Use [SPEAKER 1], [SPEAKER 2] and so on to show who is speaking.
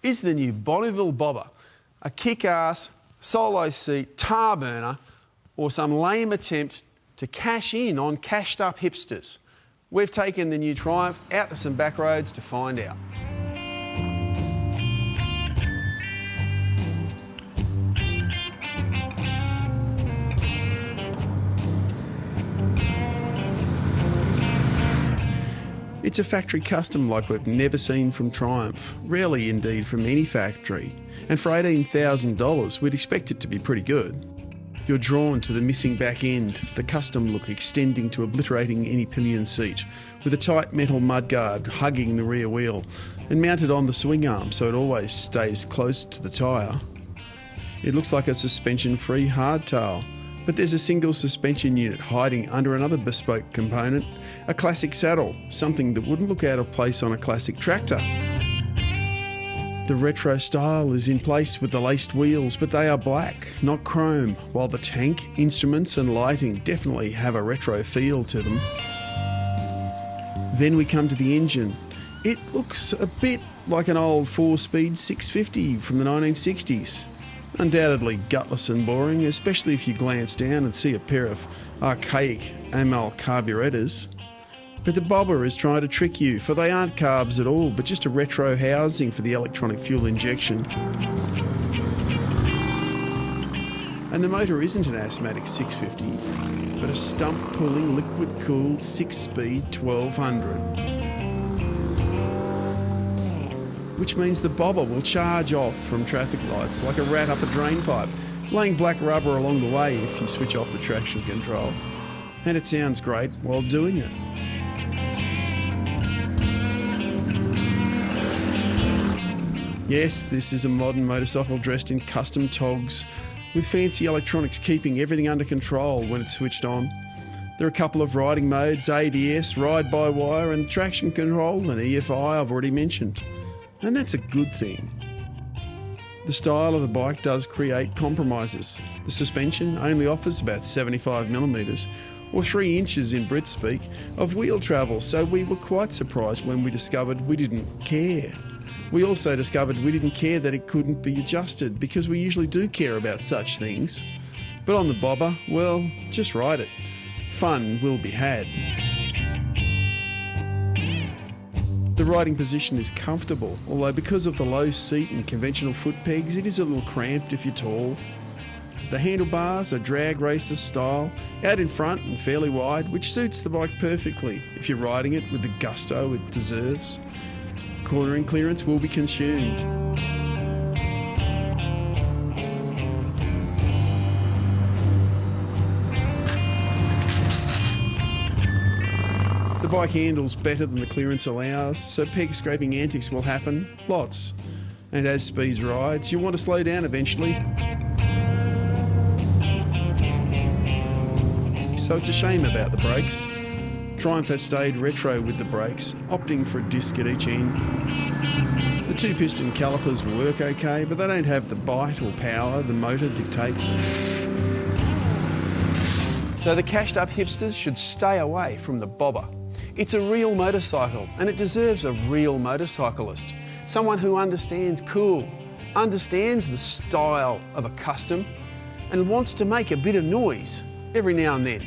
[SPEAKER 1] is the new Bonneville Bobber, a kick-ass, solo seat, tar burner, or some lame attempt to cash in on cashed-up hipsters? We've taken the new Triumph out to some back roads to find out. It's a factory custom like we've never seen from Triumph, rarely indeed from any factory, and for $18,000 we'd expect it to be pretty good. You're drawn to the missing back end, the custom look extending to obliterating any pillion seat, with a tight metal mudguard hugging the rear wheel, and mounted on the swing arm so it always stays close to the tyre. It looks like a suspension-free hardtail, but there's a single suspension unit hiding under another bespoke component, a classic saddle, something that wouldn't look out of place on a classic tractor. The retro style is in place with the laced wheels, but they are black, not chrome, while the tank, instruments and lighting definitely have a retro feel to them. Then we come to the engine. It looks a bit like an old 4-speed 650 from the 1960s. Undoubtedly gutless and boring, especially if you glance down and see a pair of archaic Amel carburetors. But the Bobber is trying to trick you, for they aren't carbs at all, but just a retro housing for the electronic fuel injection. And the motor isn't an asthmatic 650, but a stump-pulling, liquid-cooled 6-speed 1200. Which means the Bobber will charge off from traffic lights like a rat up a drain pipe, laying black rubber along the way if you switch off the traction control. And it sounds great while doing it. Yes, this is a modern motorcycle dressed in custom togs, with fancy electronics keeping everything under control when it's switched on. There are a couple of riding modes, ABS, ride-by-wire, and traction control and EFI I've already mentioned. And that's a good thing. The style of the bike does create compromises. The suspension only offers about 75mm, or 3 inches in Brit speak, of wheel travel, so we were quite surprised when we discovered we didn't care. We also discovered we didn't care that it couldn't be adjusted, because we usually do care about such things. But on the Bobber, well, just ride it. Fun will be had. The riding position is comfortable, although because of the low seat and conventional foot pegs, it is a little cramped if you're tall. The handlebars are drag racer style, out in front and fairly wide, which suits the bike perfectly if you're riding it with the gusto it deserves. Cornering clearance will be consumed. The bike handles better than the clearance allows, so peg scraping antics will happen, lots. And as speeds rise, you'll want to slow down eventually. So it's a shame about the brakes. Triumph has stayed retro with the brakes, opting for a disc at each end. The 2-piston calipers work okay, but they don't have the bite or power the motor dictates. So the cashed-up hipsters should stay away from the Bobber. It's a real motorcycle, and it deserves a real motorcyclist. Someone who understands cool, understands the style of a custom, and wants to make a bit of noise every now and then.